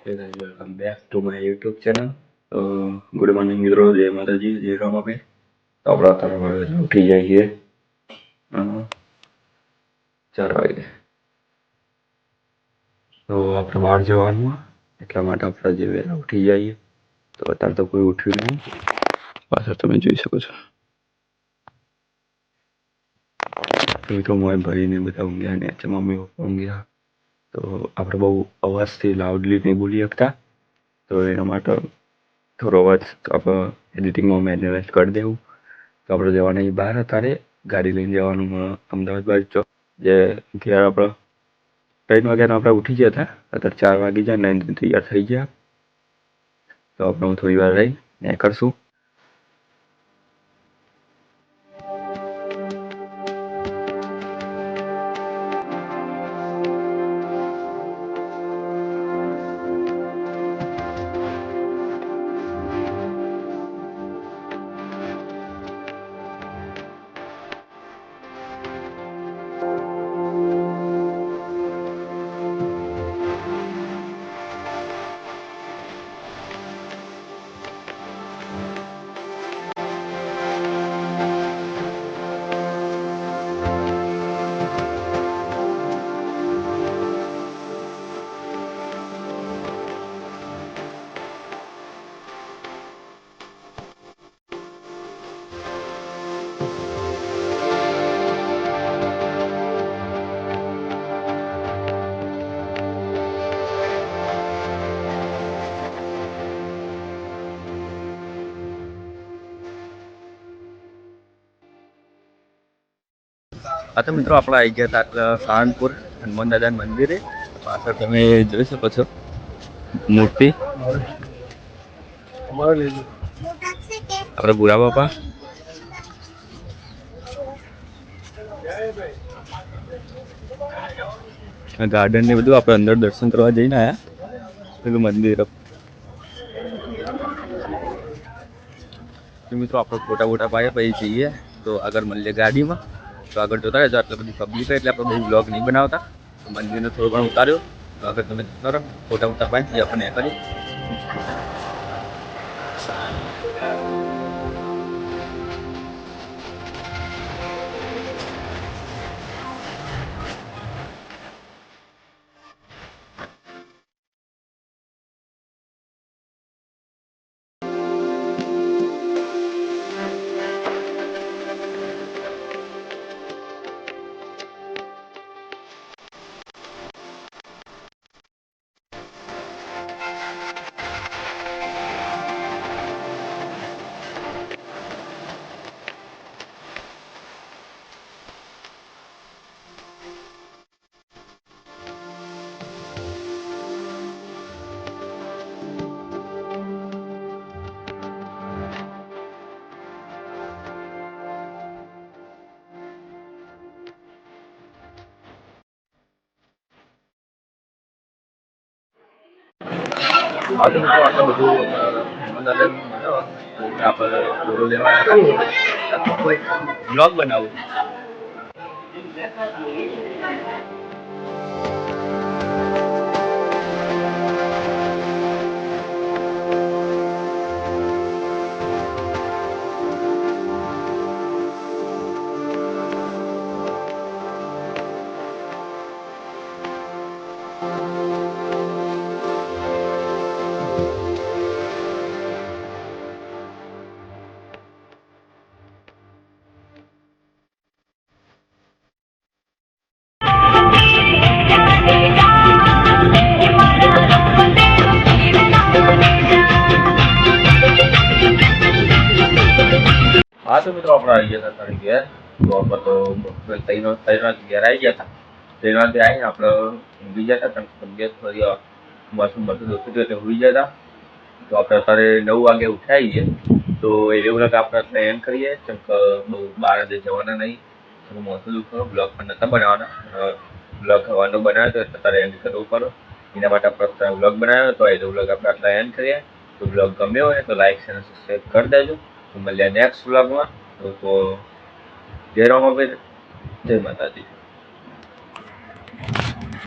Hey guys, welcome back to my YouTube channel. Good morning મિત્રો, જય માતાજી, જય રામાપીર. તો આપણે અત્યારે હવે ઉઠી જાય છીએ 4 વાગે. તો આપણે બહાર જવાનું એટલા માટે આપણે જે વહેલા ઉઠી જઈએ. તો અત્યારે તો કોઈ ઉઠ્યું નહીં, પાછળ તમે જોઈ શકો છો. મિત્રો મોય ભાઈને બધા ઊંઘ્યા ને મમ્મી પપ્પા ઊંઘ્યા. તો આપણે બહુ અવાજથી લાઉડલી નહીં બોલી શકતા, તો એના માટે થોડો અવાજ આપણે એડિટિંગમાં મેનેજ કરી દેવું. તો આપણે જવાના બહાર અત્યારે ગાડી લઈને જવાનું અમદાવાદ બાજુ ચોક, જે ઘેર આપણે 3 વાગ્યાના આપણે ઉઠી ગયા હતા. અત્યારે 4 વાગી જાય ને તૈયાર થઈ ગયા. તો આપણે હું થોડી વાર રહી ને કરશું. તો મિત્રો આપણે આવી ગયા હતા સાણંદપુર હનુમાન દાદાના મંદિરે. પાછળ તમે જોઈ શકો છો મૂર્તિ, આપણે બુરા બાપા. ગાર્ડન ને બધું આપણે અંદર દર્શન કરવા જઈને આવ્યા પેલું મંદિર. મિત્રો આપણે ફોટા બોટા પાયા પછી જઈએ તો આગળ મળીએ ગાડીમાં. તો આગળ જોતા રહેજો, આટલી બધી પબ્લિક એટલે આપણે બહુ બ્લોગ નહીં બનાવતા. તો મંદિરને થોડો ઘણો ઉતાર્યો. તો આગળ તમે કરો ફોટા બોટા પાઈ આપણે કરી. આટલું બધું આપણે દોરો લેવા બ્લોગ બનાવું. હા તો મિત્રો આપણે આવી ગયા હતા ઘેર. તો આપણે તો 3 વાગે ઘેર આવી ગયા હતા. 3 વાગે આવીને આપણે ઊંઘી ગયા હતા. તબિયત થોડી મસ્ત દોસ્તી એટલે ઊંઘી ગયા હતા. તો આપણે અત્યારે 9 વાગે ઉઠાઈ ગઈએ. તો એવું લાગે આપણે એમ કરીએ કેમ કે બહુ બહાર જવાના નહીં. મોટું દુઃખ બ્લોગ પણ નહોતા બનાવવાના. બ્લોગ હવાનો બનાવ્યો તો અત્યારે એન્ડ કરવું પડે. એના માટે આપણે બ્લોગ બનાવ્યો તો એ બ્લોગ આપણે આટલા એન્ડ કરીએ. તો બ્લોગ ગમ્યો હોય તો લાઈક અને સબસ્ક્રાઈબ કરી દેજો. તો મળ્યા નેક્સ્ટ બ્લોગમાં. તો જય રામાપીર, જય માતાજી.